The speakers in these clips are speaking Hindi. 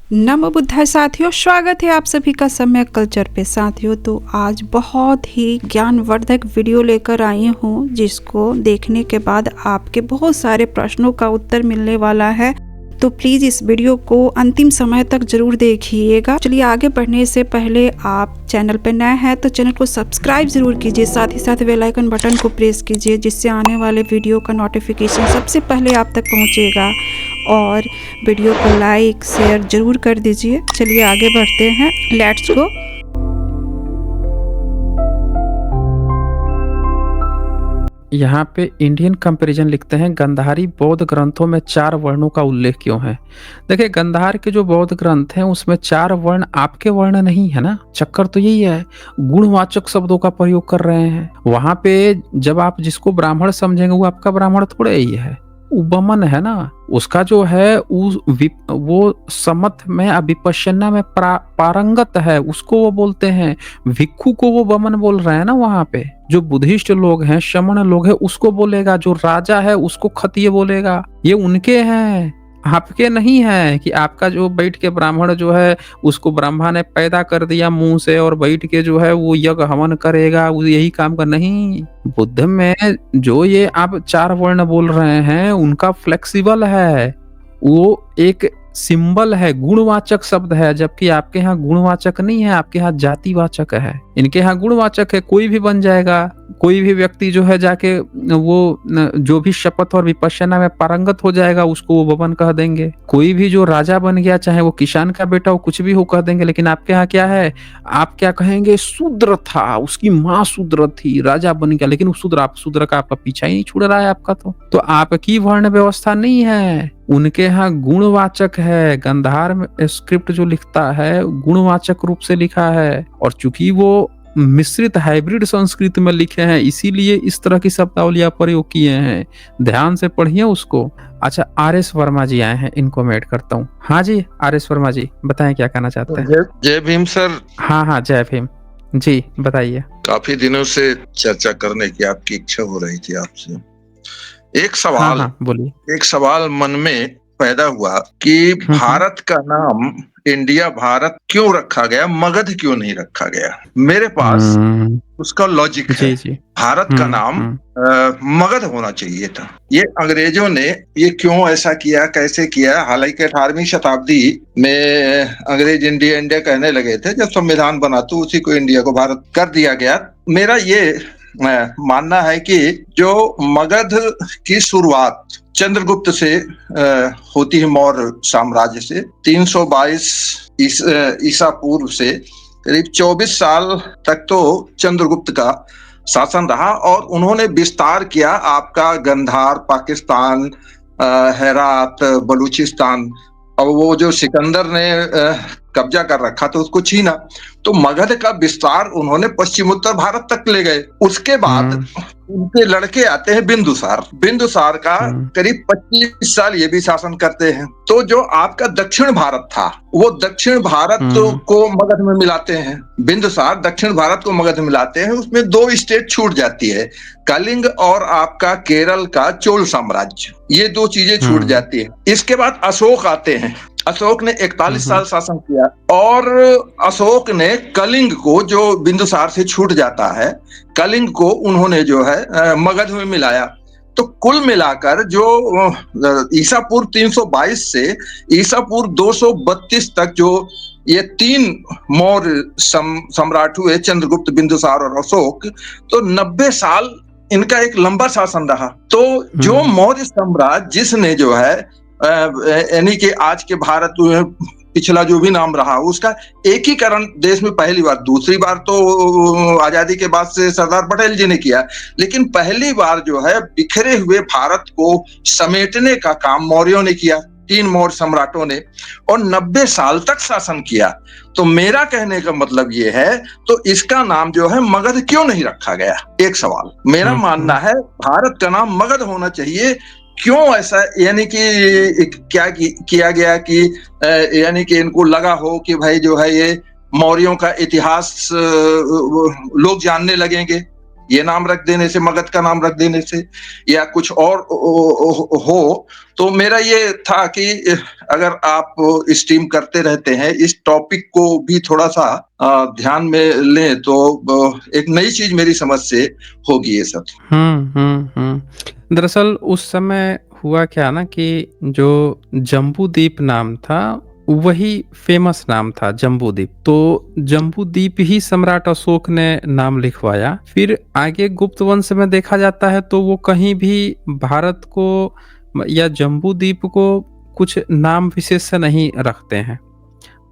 नमो बुद्धाय साथियों, स्वागत है आप सभी का सम्यक कल्चर पे। साथियों, तो आज बहुत ही ज्ञानवर्धक वीडियो लेकर आई हूँ, जिसको देखने के बाद आपके बहुत सारे प्रश्नों का उत्तर मिलने वाला है। तो प्लीज़ इस वीडियो को अंतिम समय तक जरूर देखिएगा। चलिए, आगे बढ़ने से पहले आप चैनल पर नए हैं तो चैनल को सब्सक्राइब जरूर कीजिए, साथ ही साथ बेल आइकन बटन को प्रेस कीजिए, जिससे आने वाले वीडियो का नोटिफिकेशन सबसे पहले आप तक पहुंचेगा। और वीडियो को लाइक शेयर जरूर कर दीजिए। चलिए आगे बढ़ते हैं, लेट्स गो। यहाँ पे इंडियन कंपैरिजन लिखते हैं, गंधारी बौद्ध ग्रंथों में 4 वर्णों का उल्लेख क्यों है। देखिए, गंधार के जो बौद्ध ग्रंथ हैं उसमें 4 वर्ण आपके वर्ण नहीं है ना। चक्कर तो यही है, गुणवाचक शब्दों का प्रयोग कर रहे हैं। वहां पे जब आप जिसको ब्राह्मण समझेंगे वो आपका ब्राह्मण थोड़े ही है, उपमन है ना। उसका जो है वो समथ में विपश्यना में पारंगत है, उसको वो बोलते हैं। भिक्खु को वो बमन बोल रहे हैं ना। वहां पे जो बुद्धिस्ट लोग हैं, शमण लोग हैं, उसको बोलेगा। जो राजा है उसको खतीय बोलेगा। ये उनके हैं, आपके नहीं है। कि आपका जो बैठ के ब्राह्मण जो है उसको ब्रह्मा ने पैदा कर दिया मुंह से, और बैठ के जो है वो यज्ञ हवन करेगा, वो यही काम कर। नहीं, बुद्ध में जो ये आप 4 वर्ण बोल रहे हैं उनका फ्लेक्सिबल है। वो एक सिंबल है, गुणवाचक शब्द है, जबकि आपके यहाँ गुणवाचक नहीं है, आपके यहाँ जातिवाचक है। इनके यहाँ गुणवाचक है, कोई भी बन जाएगा। कोई भी व्यक्ति जो है जाके वो जो भी शपथ और विपश्यना में पारंगत हो जाएगा उसको वो बमन कह देंगे। कोई भी जो राजा बन गया, चाहे वो किसान का बेटा हो, कुछ भी हो, कह देंगे। लेकिन आपके यहाँ क्या है, आप क्या कहेंगे, शूद्र था, उसकी माँ शूद्र थी, राजा बन गया, लेकिन शूद्र का आपका पीछा ही नहीं छूट रहा है आपका। तो आपकी वर्ण व्यवस्था नहीं है, उनके यहाँ गुणवाचक है। गंधार में स्क्रिप्ट जो लिखता है गुणवाचक रूप से लिखा है, और चूंकि वो मिश्रित हाइब्रिड संस्कृत में लिखे हैं, इसीलिए इस तरह की शब्दावलियां प्रयोग किए हैं। ध्यान से पढ़िए उसको। अच्छा, आर.एस. वर्मा जी आए हैं, इनको मैं ऐड करता हूँ। हाँ जी, आर.एस. वर्मा जी बताएं क्या कहना चाहते हैं। जय भीम सर। हाँ, जय भीम जी, बताइए। काफी दिनों से चर्चा करने की आपकी इच्छा हो रही थी आपसे। एक सवाल बोलिए। एक सवाल मन में पैदा हुआ कि भारत का नाम इंडिया भारत क्यों रखा गया, मगध क्यों नहीं रखा गया। मेरे पास उसका लॉजिक है। जी। भारत का नाम मगध होना चाहिए था। ये अंग्रेजों ने ये क्यों ऐसा किया, कैसे किया। हालांकि 18वीं शताब्दी में अंग्रेज इंडिया कहने लगे थे। जब संविधान बना तो उसी को इंडिया को भारत कर दिया गया। मेरा ये मानना है कि जो मगध की शुरुआत चंद्रगुप्त से होती है, मौर्य साम्राज्य से 322 ईसा पूर्व से करीब 24 साल तक तो चंद्रगुप्त का शासन रहा, और उन्होंने विस्तार किया आपका गंधार, पाकिस्तान, हेरात, बलूचिस्तान। और वो जो सिकंदर ने कब्जा कर रखा था उसको छीना। तो मगध का विस्तार उन्होंने पश्चिमोत्तर भारत तक ले गए। उसके बाद उनके लड़के आते हैं बिंदुसार का करीब 25 साल ये भी शासन करते हैं। तो जो आपका दक्षिण भारत था वो दक्षिण भारत को मगध में मिलाते हैं। बिंदुसार दक्षिण भारत को मगध में मिलाते हैं। उसमें 2 स्टेट छूट जाती है, कलिंग और आपका केरल का चोल साम्राज्य। ये 2 चीजें छूट जाती है। इसके बाद अशोक आते हैं। अशोक ने 41 साल शासन किया, और अशोक ने कलिंग को, जो बिंदुसार से छूट जाता है, कलिंग को उन्होंने जो है मगध में मिलाया। तो कुल मिलाकर जो ईसा पूर्व 322 से ईसा पूर्व 232 तक जो ये 3 मौर्य सम्राट हुए, चंद्रगुप्त, बिंदुसार और अशोक, तो 90 साल इनका एक लंबा शासन रहा। तो जो मौर्य सम्राट जिसने जो है यानी कि आज के भारत में पिछला जो भी नाम रहा, उसका एकीकरण देश में पहली बार, दूसरी बार तो आजादी के बाद से सरदार पटेल जी ने किया, लेकिन पहली बार जो है बिखरे हुए भारत को समेटने का काम मौर्यों ने किया, 3 मौर्य सम्राटों ने, और 90 साल तक शासन किया। तो मेरा कहने का मतलब ये है, तो इसका नाम जो है मगध क्यों नहीं रखा गया, एक सवाल। मेरा मानना है भारत का नाम मगध होना चाहिए। क्यों ऐसा, यानी कि क्या किया गया कि यानी कि इनको लगा हो कि भाई जो है ये मौर्यों का इतिहास लोग जानने लगेंगे, ये नाम रख देने से, मगध का नाम रख देने से या कुछ और हो, तो मेरा ये था कि अगर आप स्ट्रीम करते रहते हैं, इस टॉपिक को भी थोड़ा-सा ध्यान में लें तो एक नई चीज़ मेरी समझ से होगी ये सब। दरअसल उस समय हुआ क्या ना कि जो जम्बूद्वीप नाम था, वही फ़ेमस नाम था जम्बूद्वीप। तो जम्बूद्वीप ही सम्राट अशोक ने नाम लिखवाया। फिर आगे गुप्त वंश में देखा जाता है तो वो कहीं भी भारत को या जम्बूद्वीप को कुछ नाम विशेष से नहीं रखते हैं।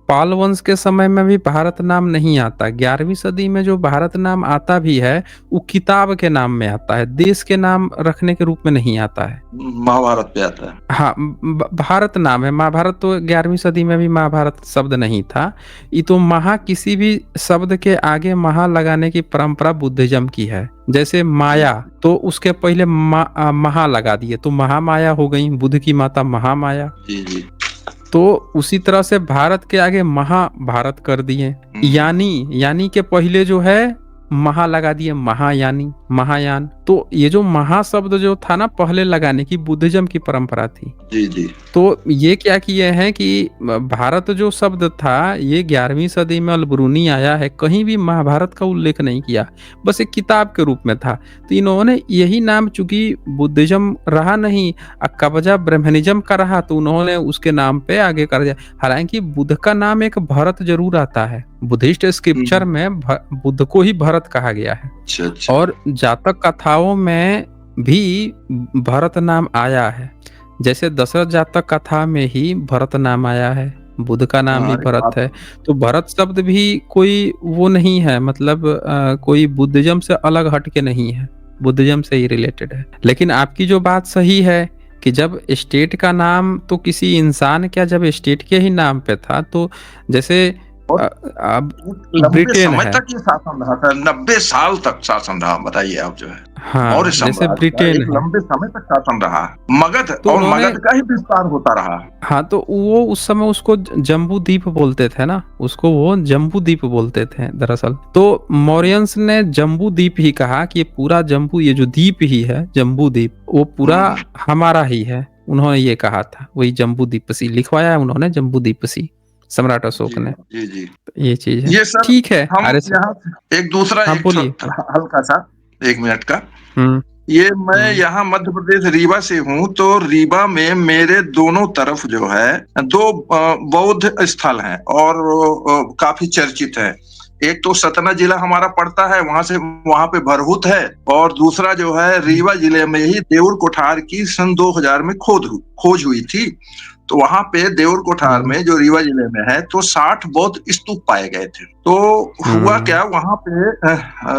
पाल वंश के समय में भी भारत नाम नहीं आता। 11वीं सदी में जो भारत नाम आता भी है, वो किताब के नाम में आता है, देश के नाम रखने के रूप में नहीं आता है। महाभारत पे आता है। हाँ, भारत नाम है। महाभारत तो 11वीं सदी में भी महाभारत शब्द नहीं था। ये तो किसी भी शब्द के आगे महा लगाने की परंपरा बुद्धिज्म की है। जैसे माया, तो उसके पहले महा लगा दिए तो महामाया हो गई, बुद्ध की माता महामाया। जी, जी। तो उसी तरह से भारत के आगे महाभारत कर दिए। यानी के पहले जो है महा लगा दिए, महायानी, महायान। तो ये जो महा शब्द जो था ना पहले लगाने की, बुद्धिज्म की परंपरा थी। जी, जी। तो ये क्या किए हैं कि भारत जो शब्द था ये 11वीं सदी में अलबरूनी आया है, कहीं भी महाभारत का उल्लेख नहीं किया, बस एक किताब के रूप में था। तो इन्होंने यही नाम, चूंकि बुद्धिज्म रहा नहीं, कब्जा ब्रह्मनिज्म का रहा, तो उन्होंने उसके नाम पे आगे कर दिया। हालांकि बुद्ध का नाम एक भरत जरूर आता है, बुद्धिस्ट स्क्रिप्चर में बुद्ध को ही भरत कहा गया है। अच्छा। और जातक कथाओं में भी भरत नाम आया है। जैसे दशरथ जातक कथा में ही भरत नाम आया है, बुद्ध का नाम भी भरत है। तो भरत शब्द भी कोई वो नहीं है, मतलब कोई बुद्धिज्म से अलग हट के नहीं है, बुद्धिज्म से ही रिलेटेड है। लेकिन आपकी जो बात सही है कि जब स्टेट का नाम तो किसी इंसान क्या, जब स्टेट के ही नाम पे था, तो जैसे अब ब्रिटेन है, तक ये शासन रहा था, 90 साल तक शासन रहा। बताइए आप जो है, हाँ, जैसे ब्रिटेन है, लंबे समय तक शासन रहा मगध, तो और मगध का ही विस्तार होता रहा। हाँ, तो वो उस समय उसको जम्बूद्वीप बोलते थे ना, उसको वो जम्बूद्वीप बोलते थे दरअसल। तो मौर्यंस ने जम्बूद्वीप ही कहा कि ये पूरा जम्बू, ये जो द्वीप ही है जम्बूद्वीप, वो पूरा हमारा ही है। उन्होंने ये कहा था, वही जम्बूद्वीपसी लिखवाया है उन्होंने, जम्बूद्वीपसी सम्राट अशोक ने। जी, जी। तो ये चीज है। ये सर, ठीक है। हम अरे यहाँ एक दूसरा, हाँ, एक बोलिए। हल्का सा 1 मिनट का, ये मैं हम्म। यहाँ मध्य प्रदेश रीवा से हूँ, तो रीवा में मेरे दोनों तरफ जो है 2 बौद्ध स्थल हैं और काफी चर्चित है। एक तो सतना जिला हमारा पड़ता है, वहां पे भरहुत है, और दूसरा जो है रीवा जिले में ही देउर कोठार की सन 2000 में खोज हुई थी। तो वहां पे देउर कोठार में, जो रीवा जिले में है, तो 60 बौद्ध स्तूप पाए गए थे। तो हुआ क्या, वहां पे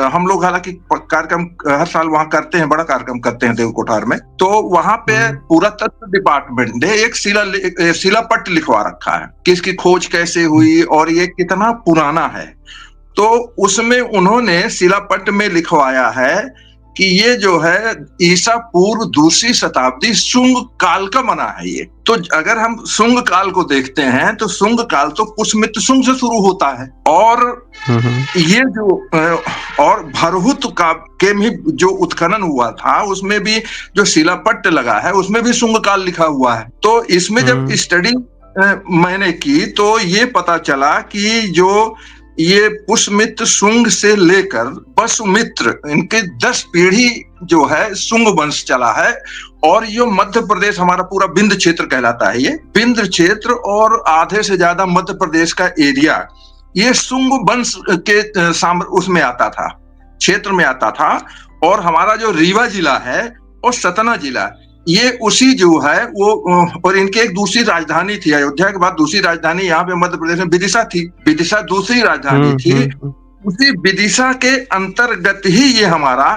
हम लोग हालांकि कार्यक्रम हर साल वहां करते हैं, बड़ा कार्यक्रम करते हैं देउर कोठार में। तो वहां पे पुरातत्व डिपार्टमेंट ने एक शिलापट्ट लिखवा रखा है कि इसकी खोज कैसे हुई और ये कितना पुराना है। तो उसमें उन्होंने शिलापट्ट में लिखवाया है कि ये जो है ईसा पूर्व 2री शताब्दी शुंग काल का बना है ये। तो अगर हम शुंग काल को देखते हैं तो शुंग काल तो पुष्यमित्र शुंग से शुरू होता है, और ये जो और भरहुत का के भी जो उत्खनन हुआ था उसमें भी जो शिलापट्ट लगा है उसमें भी शुंग काल लिखा हुआ है। तो इसमें जब स्टडी मैंने की तो ये पता चला कि जो ये पुष्यमित्र शुंग से लेकर वसुमित्र, इनके 10 पीढ़ी जो है शुंग वंश चला है। और ये मध्य प्रदेश हमारा पूरा विंध्य क्षेत्र कहलाता है, ये विंध्य क्षेत्र और आधे से ज्यादा मध्य प्रदेश का एरिया ये शुंग वंश के उसमें आता था, क्षेत्र में आता था। और हमारा जो रीवा जिला है और सतना जिला, ये उसी जो है वो, और इनके एक दूसरी राजधानी थी, अयोध्या के बाद दूसरी राजधानी यहाँ पे मध्य प्रदेश में विदिशा थी। विदिशा दूसरी राजधानी थी। उसी विदिशा के अंतर्गत ही ये हमारा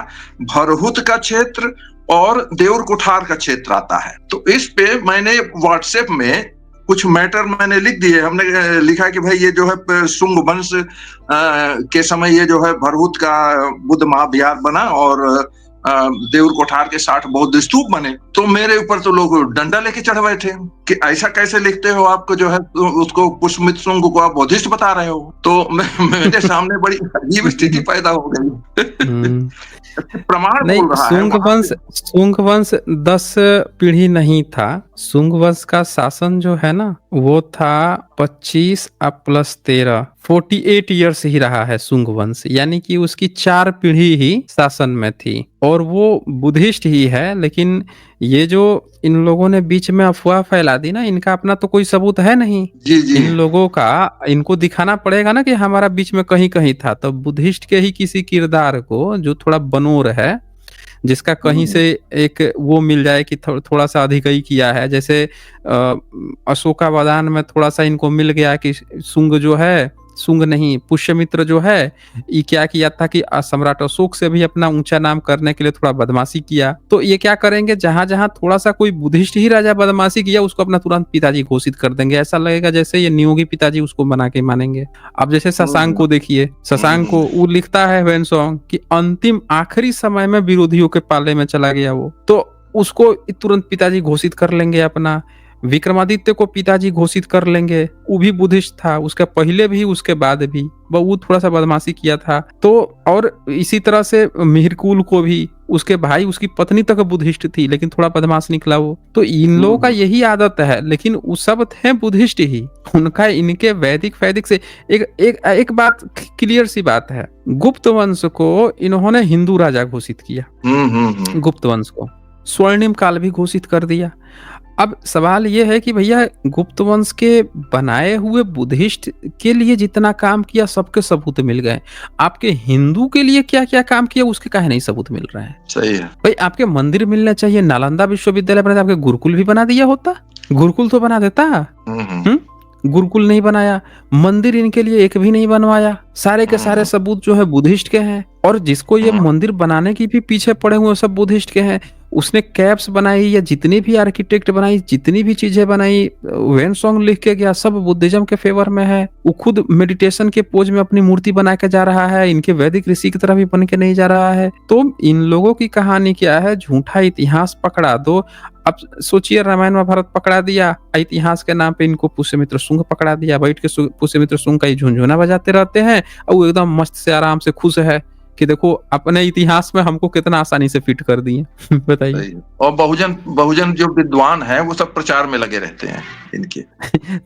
भरहुत का क्षेत्र और देउर कोठार का क्षेत्र आता है। तो इस पे मैंने व्हाट्सएप में कुछ मैटर मैंने लिख दिए। हमने लिखा कि भाई ये जो है शुंग वंश के समय ये जो है भरहुत का बुद्ध महाविहार बना और देउर कोठार के 60 बौद्ध स्तूप बने। तो मेरे ऊपर तो लोग डंडा लेके चढ़ बैठे कि ऐसा कैसे लिखते हो आपको जो है उसको पुष्यमित्र शुंग को आप बौद्धिस्ट बता रहे हो। तो मेरे सामने बड़ी अजीब स्थिति पैदा हो गई। हम्म। प्रमाण नहीं, बोल रहा है शुंग वहां वंश पे। शुंग वंश 10 पीढ़ी नहीं था। शुंग वंश का शासन जो है ना वो था 25 प्लस 13, 48 ईयर्स ही रहा है शुंग वंश, यानी कि उसकी 4 पीढ़ी ही शासन में थी और वो बुद्धिस्ट ही है। लेकिन ये जो इन लोगों ने बीच में अफवाह फैला दी ना, इनका अपना तो कोई सबूत है नहीं। जी जी। इन लोगों का इनको दिखाना पड़ेगा ना कि हमारा बीच में कहीं कहीं था, तो बुद्धिस्ट के ही किसी किरदार को जो थोड़ा बनोर है, जिसका कहीं से एक वो मिल जाए कि थोड़ा सा अधिक ही किया है। जैसे अशोकावदान में थोड़ा सा इनको मिल गया कि शुंग जो है, शुंग नहीं पुष्यमित्र जो है, ये क्या किया था कि सम्राट अशोक से भी अपना ऊंचा नाम करने के लिए थोड़ा बदमाशी किया। तो ये क्या करेंगे, जहां जहां थोड़ा सा कोई बुद्धिस्ट ही राजा बदमाशी किया उसको अपना तुरंत पिताजी घोषित कर देंगे। ऐसा लगेगा जैसे ये नियोगी पिताजी उसको बना के मानेंगे। अब जैसे शशांक को देखिए, शशांक को वो लिखता है वेनसोंग कि अंतिम आखिरी समय में विरोधियों के पाले में चला गया वो, तो उसको तुरंत पिताजी घोषित कर लेंगे अपना। विक्रमादित्य को पिताजी घोषित कर लेंगे, वो भी बुद्धिस्ट था, उसके पहले भी उसके बाद भी वो थोड़ा सा बदमाशी किया था। तो और इसी तरह से मिहिरकुल को भी, उसके भाई उसकी पत्नी तक बुद्धिस्ट थी लेकिन थोड़ा बदमाश निकला वो। तो इन लोगों का यही आदत है, लेकिन वो सब थे बुद्धिस्ट ही। उनका इनके वैदिक वैदिक से एक बात क्लियर सी बात है, गुप्त वंश को इन्होंने हिंदू राजा घोषित किया, गुप्त वंश को स्वर्णिम काल भी घोषित कर दिया। अब सवाल ये है कि भैया गुप्त वंश के बनाए हुए बुद्धिस्ट के लिए जितना काम किया सबके सबूत मिल गए, आपके हिंदू के लिए क्या क्या काम किया उसके काहे नहीं सबूत मिल रहे हैं? सही है भाई आपके मंदिर मिलना चाहिए, नालंदा विश्वविद्यालय बना, आपके गुरुकुल भी बना दिया होता, गुरुकुल तो बना देता। गुरुकुल नहीं बनाया, मंदिर इनके लिए एक भी नहीं बनवाया, सारे के सारे सबूत जो है बुद्धिस्ट के हैं। और जिसको ये मंदिर बनाने की भी पीछे पड़े हुए सब बुद्धिस्ट के हैं। उसने कैप्स बनाई या जितनी भी आर्किटेक्ट बनाई, जितनी भी चीजें बनाई, वेनसोंग लिख के गया, सब बुद्धिज्म के फेवर में है। वो खुद मेडिटेशन के पोज में अपनी मूर्ति बना के जा रहा है, इनके वैदिक ऋषि की तरह भी बन के नहीं जा रहा है। तो इन लोगों की कहानी क्या है, झूठा इतिहास पकड़ा दो। अब सोचिए रामायण महाभारत पकड़ा दिया, इतिहास के नाम पे इनको पुष्यमित्र शुंग पकड़ा दिया, बैठ के पुष्यमित्र शुंग का ही झुनझुना बजाते रहते हैं और वो एकदम मस्त से आराम से खुश है कि देखो अपने इतिहास में हमको कितना आसानी से फिट कर दिए। बताइए। और बहुजन जो विद्वान है वो सब प्रचार में लगे रहते हैं इनके।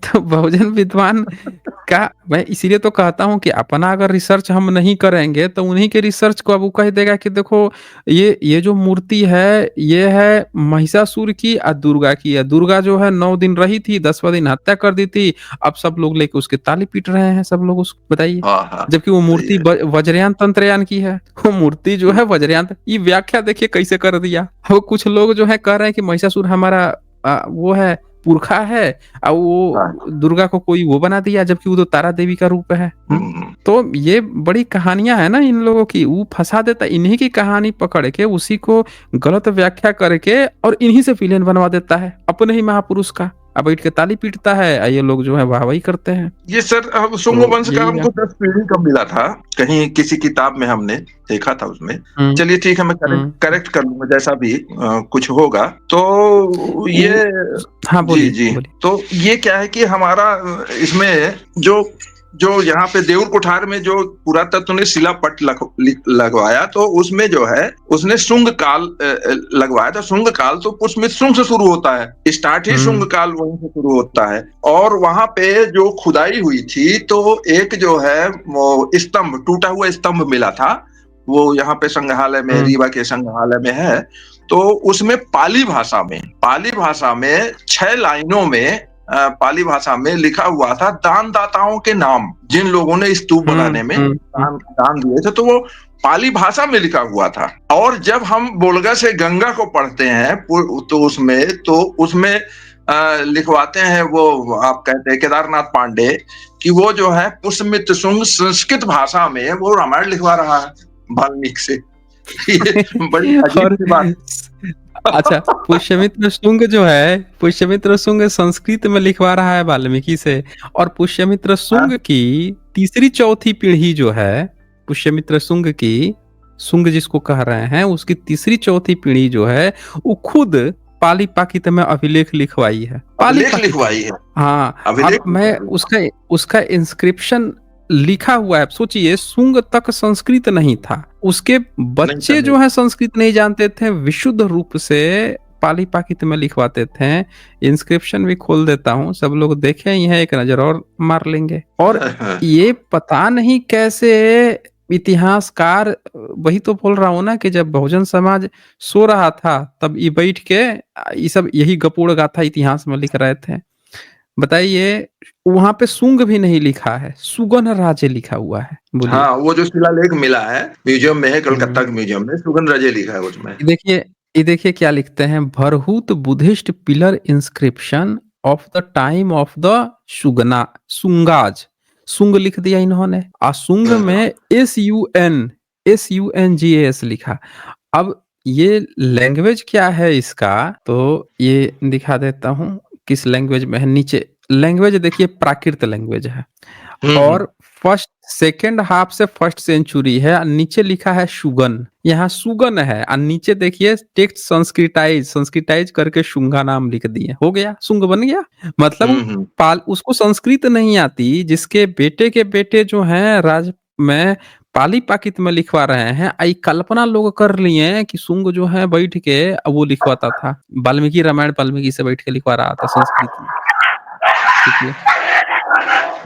तो बहुजन विद्वान का मैं इसीलिए तो कहता हूँ कि अपना अगर रिसर्च हम नहीं करेंगे तो उन्हीं के रिसर्च को अब वो कह देगा कि देखो ये जो मूर्ति है ये है महिषासुर की और दुर्गा की है। दुर्गा जो है 9 दिन रही थी, 10वां दिन हत्या कर दी थी, अब सब लोग लेके उसके ताली पीट रहे हैं सब लोग उसको। बताइए। जबकि वो मूर्ति वज्रयान तंत्रयान की है, वो मूर्ति जो है वज्रयान। ये व्याख्या देखिए कैसे कर दिया। वो कुछ लोग जो है कह रहे हैं कि महिषासुर हमारा वो है पुरखा है और वो दुर्गा को कोई वो बना दिया, जबकि वो तो तारा देवी का रूप है। तो ये बड़ी कहानियां है ना इन लोगों की, वो फंसा देता, इन्हीं की कहानी पकड़ के उसी को गलत व्याख्या करके और इन्हीं से विलेन बनवा देता है अपने ही महापुरुष का। अब बैठ के ताली पीटता है, ये लोग जो है वाहवाही करते हैं। ये सर शुंग वंश का हमको 10 पीढ़ी का मिला था, कहीं किसी किताब में हमने देखा था उसमें। चलिए ठीक है, मैं करेक्ट कर लूंगा जैसा भी कुछ होगा। तो ये हाँ बोलिए। जी। तो ये क्या है कि हमारा इसमें जो यहाँ पे देउर कोठार में जो पुरातत्व ने शिलापट लगवाया, तो उसमें जो है उसने शुंग काल लगवाया था। शुंग काल तो पुष्यमित्र शुंग से शुरू होता है, स्टार्ट ही शुंग काल वहीं से शुरू होता है। और वहां पे जो खुदाई हुई थी तो एक जो है वो स्तंभ, टूटा हुआ स्तंभ मिला था, वो यहाँ पे संग्रहालय में, रीवा के संग्रहालय में है। तो उसमें पाली भाषा में 6 लाइनों में पाली भाषा में लिखा हुआ था दानदाताओं के नाम, जिन लोगों ने स्तूप बनाने में दान दिए थे, तो वो पाली भाषा में लिखा हुआ था। और जब हम बोलगा से गंगा को पढ़ते हैं तो उसमें लिखवाते हैं वो, आप कहते हैं केदारनाथ पांडे, कि वो जो है पुष्यमित्र शुंग संस्कृत भाषा में वो रामायण लिखवा रहा है वाल्मीकि से। ये बड़ी अजीब बात। अच्छा, पुष्यमित्र शुंग संस्कृत में लिखवा रहा है वाल्मीकि से, और पुष्यमित्र शुंग की तीसरी चौथी पीढ़ी जो है, पुष्यमित्र शुंग की, शुंग जिसको कह रहे हैं, उसकी तीसरी चौथी पीढ़ी जो है वो खुद पाली पाकित में अभिलेख लिखवाई है। पाली अभिलेख पाकित है। लिखवाई है, हाँ, अब अभिलेख मैं लिखवाई है। उसका उसका इंस्क्रिप्शन लिखा हुआ है। सोचिए, शुंग तक संस्कृत नहीं था, उसके नहीं था, बच्चे नहीं जो था। हैं संस्कृत नहीं जानते थे, विशुद्ध रूप से पाली पाकित में लिखवाते थे। इंस्क्रिप्शन भी खोल देता हूँ, सब लोग देखें ही है, एक नजर और मार लेंगे। और ये पता नहीं कैसे इतिहासकार, वही तो बोल रहा हूँ ना कि जब बहुजन समाज सो रहा था तब ये बैठ के ये सब यही गपोड़ गाथा इतिहास में लिख रहे थे। बताइए, वहां पे शुंग भी नहीं लिखा है, सुगन राजे लिखा हुआ है। बोलिए। हाँ, वो जो शिलालेख मिला है म्यूजियम में है, कलकत्ता हम्म। के म्यूजियम में, सुगन राजे लिखा है उसमें। ये देखिए क्या लिखते हैं, Bharhut Buddhist pillar inscription of the time of the सुगना सुंगाज। सुंग लिख दिया इन्होंने, आ सुंग में SUNGAS लिखा। अब ये लैंग्वेज क्या है इसका, तो ये दिखा देता हूँ किस लैंग्वेज में है। नीचे लैंग्वेज देखिए, प्राकृत लैंग्वेज है। हम्म। और फर्स्ट सेकेंड हाफ से फर्स्ट सेंचुरी है, और नीचे लिखा है शुगन, यहाँ सुगन है, और नीचे देखिए टेक्स्ट संस्कृताइज करके शुंगा नाम लिख दिए, हो गया, शुंग बन गया। मतलब वो हम्म। पाल उसको संस्कृत नहीं आती, जिसके बेटे के बेटे जो हैं राज में पाली पाकित में लिखवा रहे हैं, आई कल्पना लोग कर लिए हैं कि शुंग जो है बैठ के वो लिखवाता था, वाल्मीकि रामायण वाल्मीकि से बैठ के लिखवा रहा था संस्कृत में। सोचिए।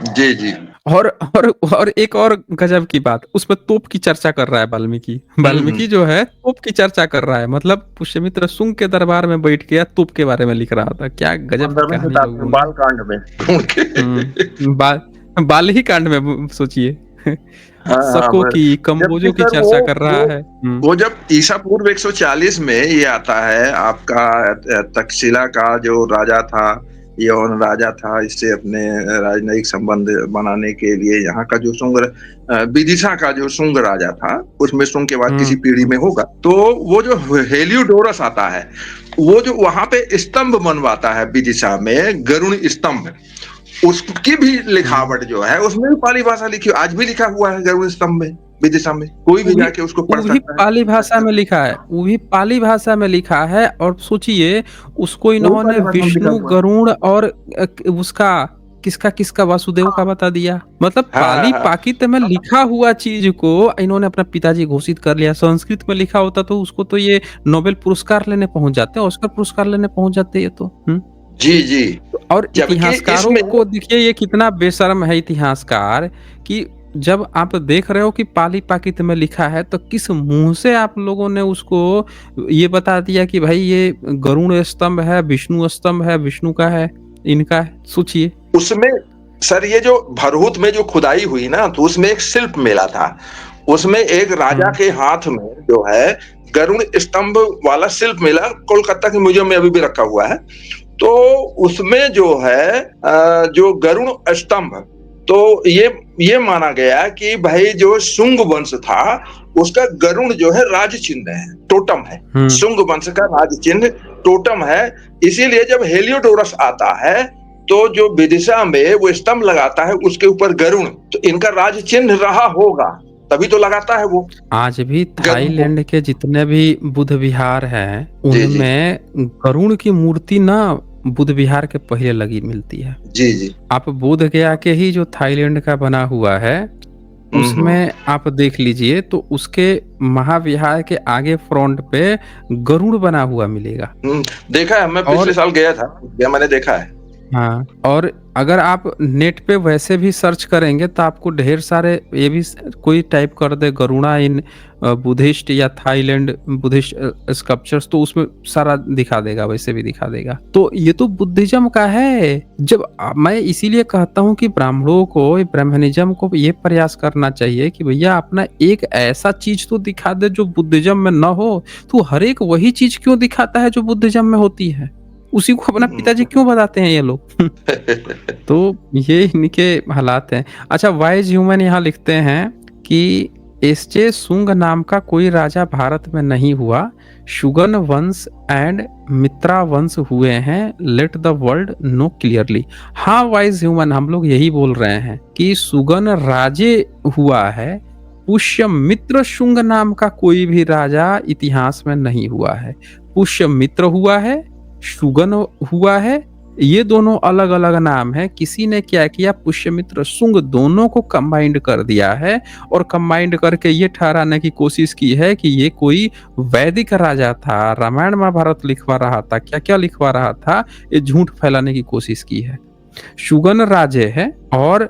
जी, जी। और एक और गजब की बात, उसमें तोप की चर्चा कर रहा है वाल्मीकि। हुँ। वाल्मीकि जो है तोप की चर्चा कर रहा है, मतलब पुष्यमित्र शुंग के दरबार में बैठ गया, तोप के बारे में लिख रहा था। क्या गजब की 15वीं कहानी लोग शताब्दी में बोल रहे बालकांड में ढूँढ के। हैं। बाल ही कांड में सोचिए। हाँ, हाँ, शकों की, जबकि कम्बोजों की सर चर्चा कर रहा है। वो जब ईसा पूर्व 140 में ये आता है, आपका तक्षशिला का जो राजा था, यवन राजा था, इससे अपने राजनयिक संबंध बनाने के लिए यहाँ का जो शुंग विदिशा का जो शुंग राजा था, उसमें शुंग के बाद किसी हम्म। पीढ़ी में होगा, तो वो जो हेलियोडोरस आता है, वो जो वहां पे स्तंभ बनवाता है विदिशा में, गरुण स्तंभ, उसकी भी हम्म। लिखावट जो है उसमें भी पाली भाषा लिखी, आज भी लिखा हुआ है गरुड़ स्तंभ में, विदिशा में, कोई भी वो भी जाके उसको पढ़ वो भी सकता है। पाली भाषा में लिखा है, वो भी पाली भाषा में लिखा है। और सोचिए, उसको वो भी इन्होंने पाली भाषा में लिखा विष्णु, हुआ है। गरुड़ और उसका किसका किसका वासुदेव का बता दिया। मतलब हाँ, हाँ, पाली हाँ। पाकित में लिखा हुआ चीज को इन्होंने अपना पिताजी घोषित कर लिया। संस्कृत में लिखा होता तो उसको तो ये नोबेल पुरस्कार लेने पहुंच जाते, ऑस्कर पुरस्कार लेने पहुंच जाते ये तो। जी, जी। और जबकि इतिहासकारों इसमें को देखिए, ये कितना बेशर्म है इतिहासकार, कि जब आप देख रहे हो कि पाली पाकित में लिखा है, तो किस मुंह से आप लोगों ने उसको ये बता दिया कि भाई ये गरुड़ स्तंभ है, विष्णु स्तंभ है, विष्णु का है, इनका है। सोचिए। उसमें सर ये जो भरहूत में जो खुदाई हुई ना, तो उसमें एक शिल्प मिला था, उसमें एक राजा हम्म। के हाथ में जो है गरुड़ स्तंभ वाला शिल्प मिला, कोलकाता के म्यूजियम में अभी भी रखा हुआ है। तो उसमें जो है जो गरुड़ स्तंभ, तो ये माना गया कि भाई जो शुंग वंश था उसका गरुड़ जो है राज चिन्ह है, टोटम है, शुंग वंश का राज चिन्ह टोटम है। इसीलिए जब हेलियोडोरस आता है तो जो विदिशा में वो स्तंभ लगाता है उसके ऊपर गरुड़, तो इनका राज चिन्ह रहा होगा, तभी तो लगाता है वो आज भी गरुड़ को। थाईलैंड के जितने भी बुद्ध विहार हैं, जी, जी। उनमें गरुड़ की मूर्ति ना बुद्ध विहार के पहले लगी मिलती है। जी, जी। आप बोध गया के ही जो थाईलैंड का बना हुआ है, उसमें आप देख लीजिए तो उसके महाविहार के आगे फ्रंट पे गरुड़ बना हुआ मिलेगा। देखा है, मैं और पिछले साल गया था, मैंने देखा है। हाँ, और अगर आप नेट पे वैसे भी सर्च करेंगे तो आपको ढेर सारे ये भी कोई टाइप कर दे गरुड़ा इन बुद्धिस्ट या थाईलैंड बुद्धिस्ट स्कल्पचर्स, तो उसमें सारा दिखा देगा, वैसे भी दिखा देगा। तो ये तो बुद्धिज्म का है। जब मैं इसीलिए कहता हूँ कि ब्राह्मणों को, ब्राह्मणिज्म को ये प्रयास करना चाहिए कि भैया अपना एक ऐसा चीज तो दिखा दे जो बुद्धिज्म में न हो। तो हर एक वही चीज क्यों दिखाता है जो बुद्धिज्म में होती है, उसी को अपना पिताजी क्यों बताते हैं ये लोग। तो ये इनके हालात हैं। अच्छा, वाइज ह्यूमन यहाँ लिखते हैं कि एसजे सुंग नाम का कोई राजा भारत में नहीं हुआ, शुगन वंश एंड मित्रा वंश हुए हैं, let the world know clearly. हाँ वाइज ह्यूमन, हम लोग यही बोल रहे हैं कि सुगन राजे हुआ है, पुष्यमित्र शुंग नाम का कोई भी राजा इतिहास में नहीं हुआ है। पुष्यमित्र हुआ है, शुगन हुआ है, ये दोनों अलग अलग नाम है। किसी ने क्या किया, पुष्यमित्र शुंग दोनों को कंबाइंड कर दिया है और कंबाइंड करके ये ठहराने की कोशिश की है कि ये कोई वैदिक राजा था, रामायण महाभारत लिखवा रहा था, क्या क्या लिखवा रहा था, ये झूठ फैलाने की कोशिश की है। शुगन राजे है और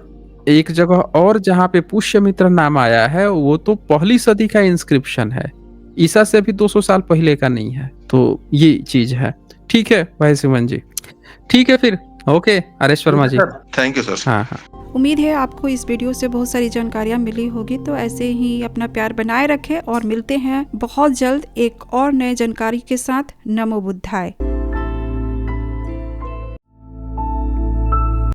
एक जगह और जहाँ पे पुष्यमित्र नाम आया है वो तो पहली सदी का इंस्क्रिप्शन है, ईसा से भी 200 साल पहले का नहीं है। तो ये चीज है। ठीक है भाई सुमन जी, ठीक है फिर, okay Aresh Varma ji. Thank you sir. हाँ हाँ, उम्मीद है आपको इस वीडियो से बहुत सारी जानकारियाँ मिली होगी। तो ऐसे ही अपना प्यार बनाए रखें और मिलते हैं बहुत जल्द एक और नए जानकारी के साथ। नमो बुद्धाय।